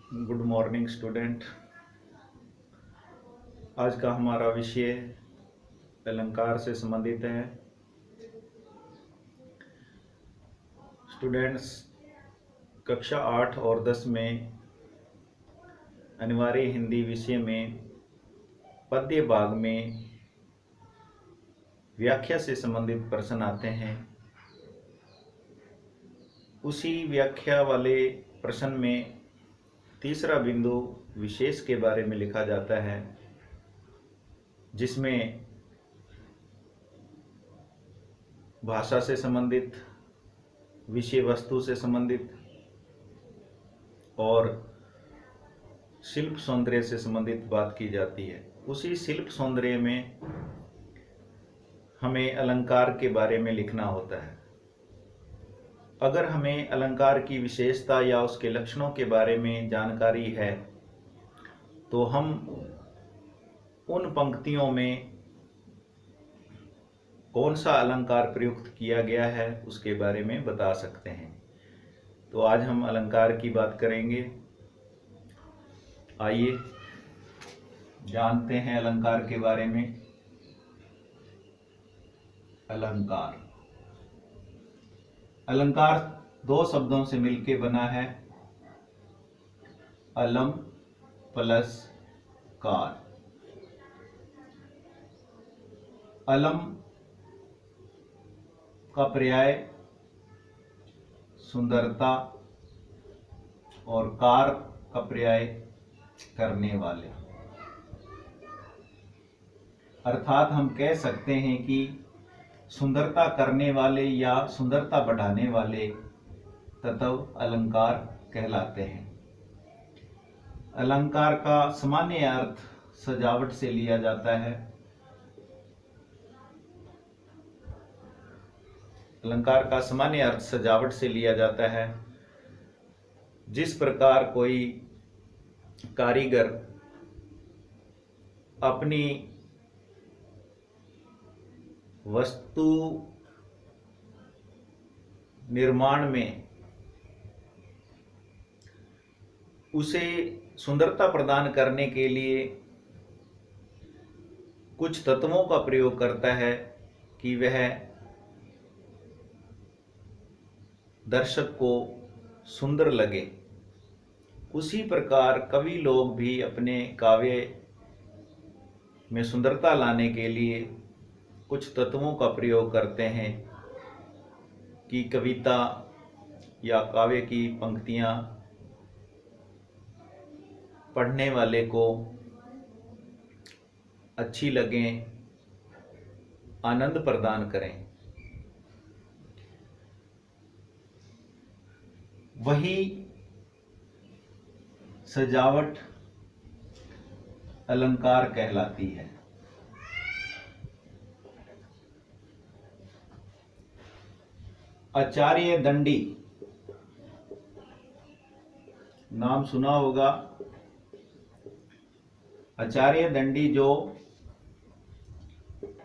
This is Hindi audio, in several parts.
Good morning student. आज का हमारा विषय अलंकार से संबंधित है। स्टूडेंट्स, कक्षा 8 और 10 में अनिवार्य हिंदी विषय में पद्य भाग में व्याख्या से संबंधित प्रश्न आते हैं। उसी व्याख्या वाले प्रश्न में तीसरा बिंदु विशेष के बारे में लिखा जाता है, जिसमें भाषा से संबंधित, विषय वस्तु से संबंधित और शिल्प सौंदर्य से संबंधित बात की जाती है। उसी शिल्प सौंदर्य में हमें अलंकार के बारे में लिखना होता है। अगर हमें अलंकार की विशेषता या उसके लक्षणों के बारे में जानकारी है तो हम उन पंक्तियों में कौन सा अलंकार प्रयुक्त किया गया है उसके बारे में बता सकते हैं। तो आज हम अलंकार की बात करेंगे। आइए जानते हैं अलंकार के बारे में। अलंकार दो शब्दों से मिलकर बना है, अलम प्लस कार। अलम का पर्याय सुंदरता और कार का पर्याय करने वाले। अर्थात हम कह सकते हैं कि सुंदरता करने वाले या सुंदरता बढ़ाने वाले तत्व अलंकार कहलाते हैं। अलंकार का सामान्य अर्थ सजावट से लिया जाता है। अलंकार का सामान्य अर्थ सजावट से लिया जाता है। जिस प्रकार कोई कारीगर अपनी वस्तु निर्माण में उसे सुंदरता प्रदान करने के लिए कुछ तत्वों का प्रयोग करता है कि वह दर्शक को सुंदर लगे, उसी प्रकार कवि लोग भी अपने काव्य में सुंदरता लाने के लिए कुछ तत्वों का प्रयोग करते हैं कि कविता या काव्य की पंक्तियां पढ़ने वाले को अच्छी लगें, आनंद प्रदान करें। वही सजावट अलंकार कहलाती है। आचार्य दंडी नाम सुना होगा। आचार्य दंडी जो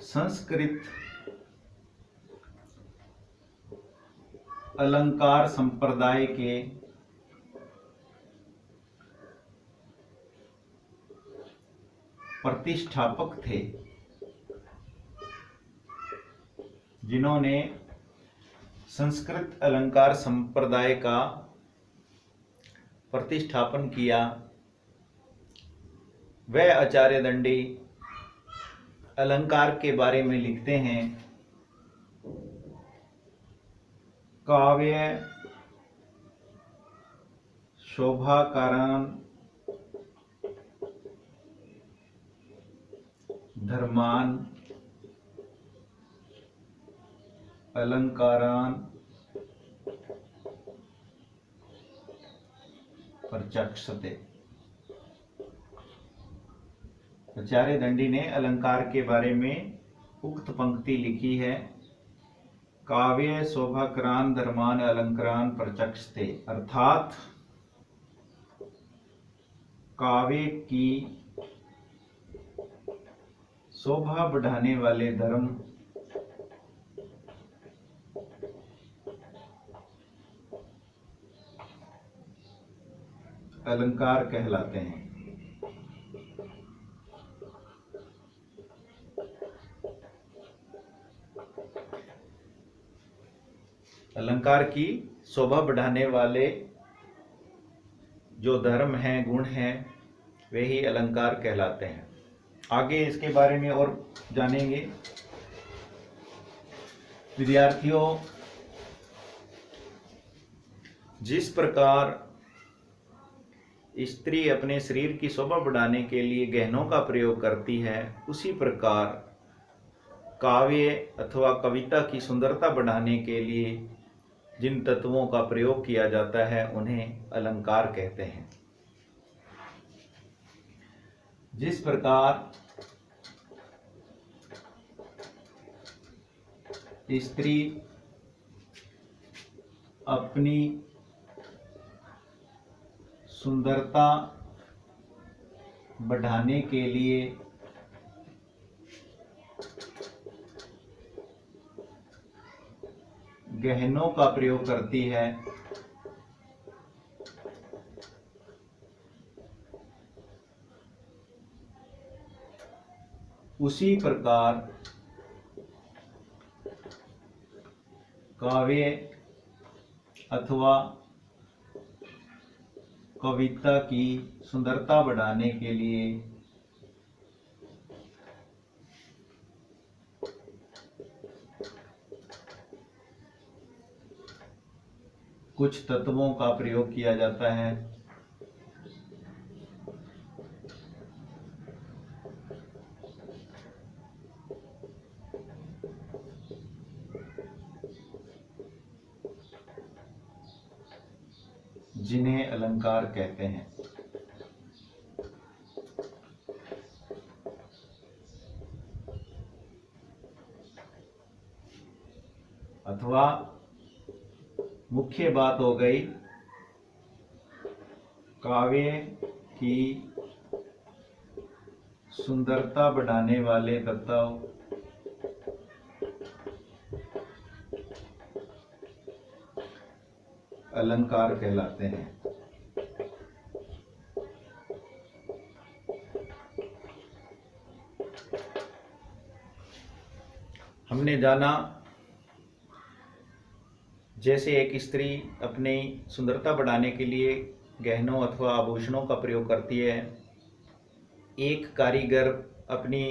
संस्कृत अलंकार संप्रदाय के प्रतिष्ठापक थे, जिन्होंने संस्कृत अलंकार संप्रदाय का प्रतिष्ठापन किया। वह आचार्य दंडी अलंकार के बारे में लिखते हैं, काव्य शोभाकारान धर्मान अलंकारान प्रचक्षते। आचार्य दंडी ने अलंकार के बारे में उक्त पंक्ति लिखी है, काव्य शोभाकरान धर्मान अलंकारान प्रचक्षते। अर्थात काव्य की शोभा बढ़ाने वाले धर्म अलंकार कहलाते हैं। अलंकार की शोभा बढ़ाने वाले जो धर्म हैं, गुण हैं, वे ही अलंकार कहलाते हैं। आगे इसके बारे में और जानेंगे। विद्यार्थियों, जिस प्रकार स्त्री अपने शरीर की शोभा बढ़ाने के लिए गहनों का प्रयोग करती है, उसी प्रकार काव्य अथवा कविता की सुंदरता बढ़ाने के लिए जिन तत्वों का प्रयोग किया जाता है उन्हें अलंकार कहते हैं। जिस प्रकार स्त्री अपनी सुंदरता बढ़ाने के लिए गहनों का प्रयोग करती है, उसी प्रकार काव्य अथवा कविता की सुंदरता बढ़ाने के लिए कुछ तत्वों का प्रयोग किया जाता है। जिन्हें अलंकार कहते हैं। अथवा मुख्य बात हो गई काव्य की सुंदरता बढ़ाने वाले तत्व अलंकार कहलाते हैं। हमने जाना जैसे एक स्त्री अपनी सुंदरता बढ़ाने के लिए गहनों अथवा आभूषणों का प्रयोग करती है, एक कारीगर अपनी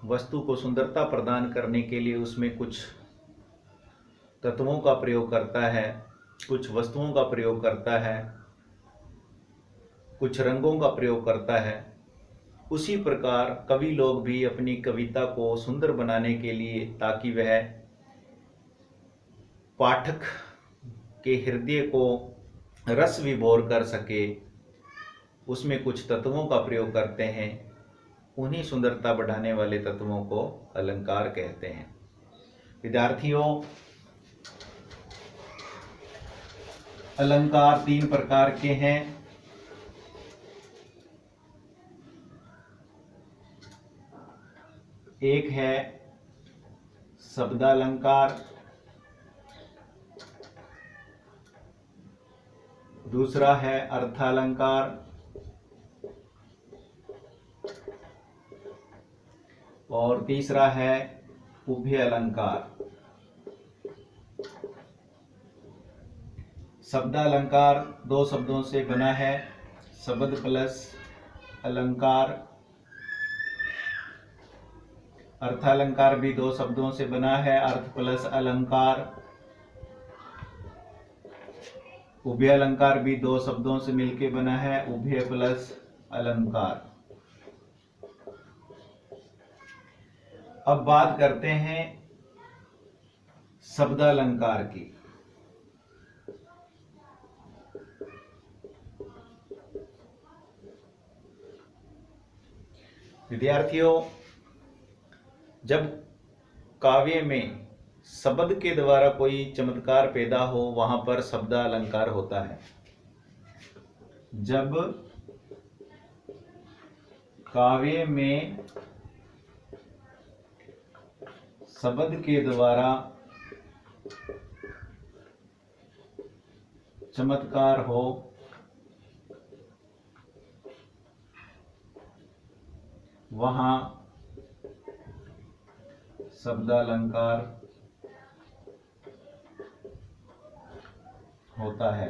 वस्तु को सुंदरता प्रदान करने के लिए उसमें कुछ तत्वों का प्रयोग करता है, कुछ वस्तुओं का प्रयोग करता है, कुछ रंगों का प्रयोग करता है। उसी प्रकार कवि लोग भी अपनी कविता को सुंदर बनाने के लिए, ताकि वह पाठक के हृदय को रस विभोर कर सके, उसमें कुछ तत्वों का प्रयोग करते हैं। उन्हीं सुंदरता बढ़ाने वाले तत्वों को अलंकार कहते हैं। विद्यार्थियों, अलंकार 3 प्रकार के हैं। एक है शब्दालंकार, दूसरा है अर्थालंकार और तीसरा है उभय अलंकार। शब्दालंकार 2 शब्दों से बना है, शब्द प्लस अलंकार। अर्थालंकार भी 2 शब्दों से बना है, अर्थ प्लस अलंकार। उभय अलंकार भी 2 शब्दों से मिलकर बना है, उभय प्लस अलंकार। अब बात करते हैं शब्दालंकार की। विद्यार्थियों, जब काव्य में शब्द के द्वारा कोई चमत्कार पैदा हो, वहां पर शब्दालंकार होता है। जब काव्य में शब्द के द्वारा चमत्कार हो, वहाँ शब्दालंकार होता है।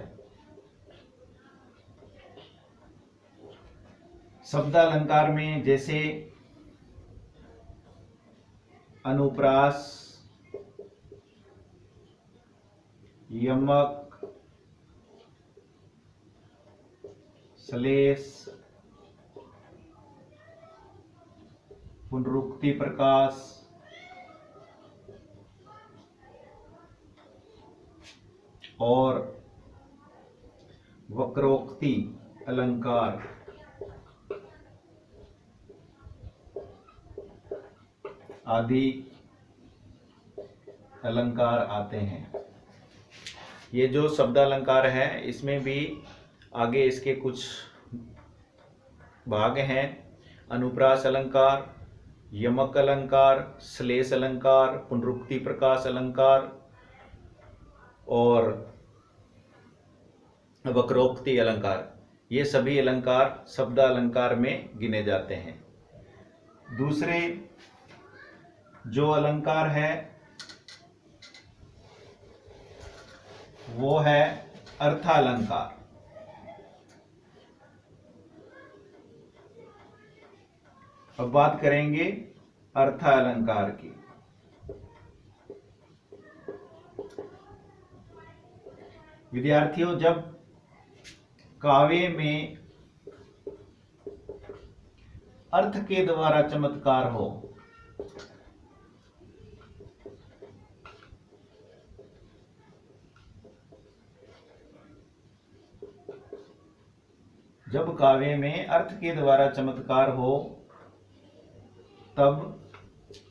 शब्दालंकार में जैसे अनुप्रास, यमक, श्लेष, पुनरुक्ति प्रकाश, और वक्रोक्ति अलंकार आदि अलंकार आते हैं। ये जो शब्दालंकार है इसमें भी आगे इसके कुछ भाग हैं। अनुप्रास अलंकार, यमक अलंकार, श्लेष अलंकार, पुनरुक्ति प्रकाश अलंकार और वक्रोक्ति अलंकार, ये सभी अलंकार शब्दालंकार में गिने जाते हैं। दूसरे जो अलंकार है वो है अर्थालंकार। अब बात करेंगे अर्थालंकार की। विद्यार्थियों, जब काव्य में अर्थ के द्वारा चमत्कार हो, जब काव्य में अर्थ के द्वारा चमत्कार हो तब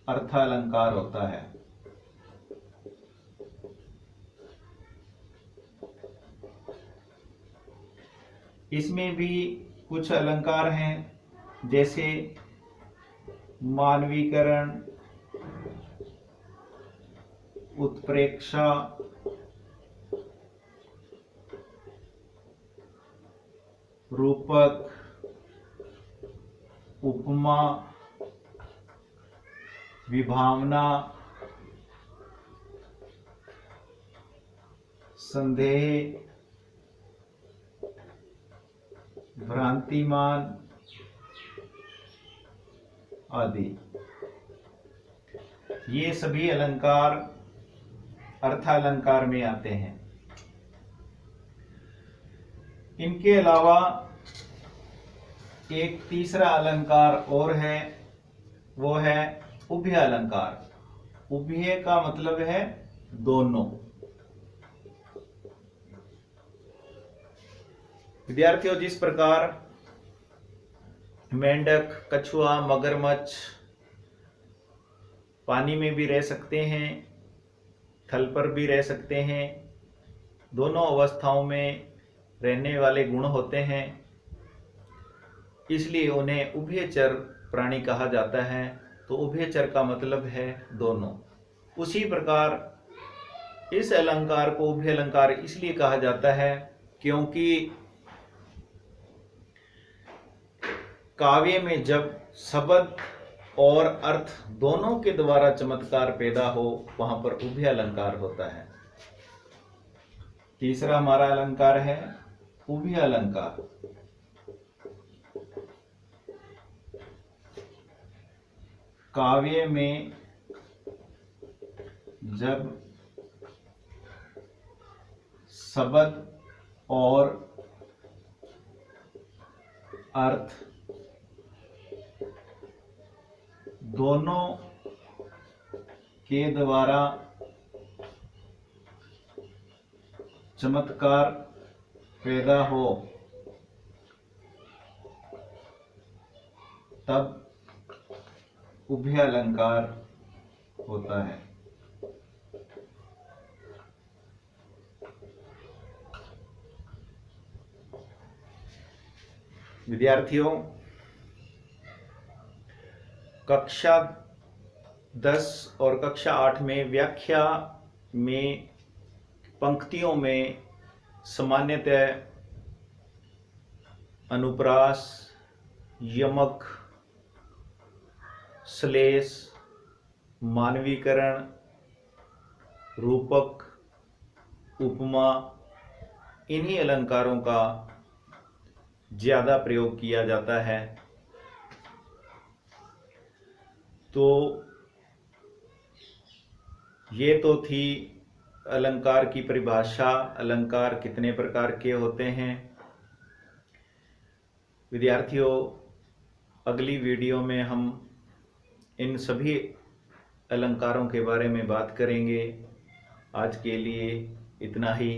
अर्थालंकार होता है। इसमें भी कुछ अलंकार हैं, जैसे मानवीकरण, उत्प्रेक्षा, रूपक, उपमा, विभावना, संदेह, भ्रांतिमान आदि। ये सभी अलंकार अर्थालंकार में आते हैं। इनके अलावा एक तीसरा अलंकार और है, वो है उभय अलंकार। उभय का मतलब है दोनों। विद्यार्थियों, जिस प्रकार मेंढक, कछुआ, मगरमच्छ पानी में भी रह सकते हैं, थल पर भी रह सकते हैं, दोनों अवस्थाओं में रहने वाले गुण होते हैं, इसलिए उन्हें उभयचर प्राणी कहा जाता है। तो उभयचर का मतलब है दोनों। उसी प्रकार इस अलंकार को उभय अलंकार इसलिए कहा जाता है क्योंकि काव्य में जब शब्द और अर्थ दोनों के द्वारा चमत्कार पैदा हो, वहां पर उभय अलंकार होता है। तीसरा हमारा अलंकार है उभय अलंकार। काव्य में जब शब्द और अर्थ दोनों के द्वारा चमत्कार पैदा हो, तब उभय अलंकार होता है। विद्यार्थियों, कक्षा 10 और कक्षा 8 में व्याख्या में पंक्तियों में सामान्यतः अनुप्रास, यमक, श्लेष, मानवीकरण, रूपक, उपमा, इन्हीं अलंकारों का ज़्यादा प्रयोग किया जाता है। तो ये तो थी अलंकार की परिभाषा, अलंकार कितने प्रकार के होते हैं। विद्यार्थियों, अगली वीडियो में हम इन सभी अलंकारों के बारे में बात करेंगे। आज के लिए इतना ही।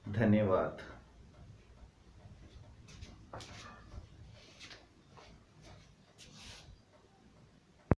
धन्यवाद।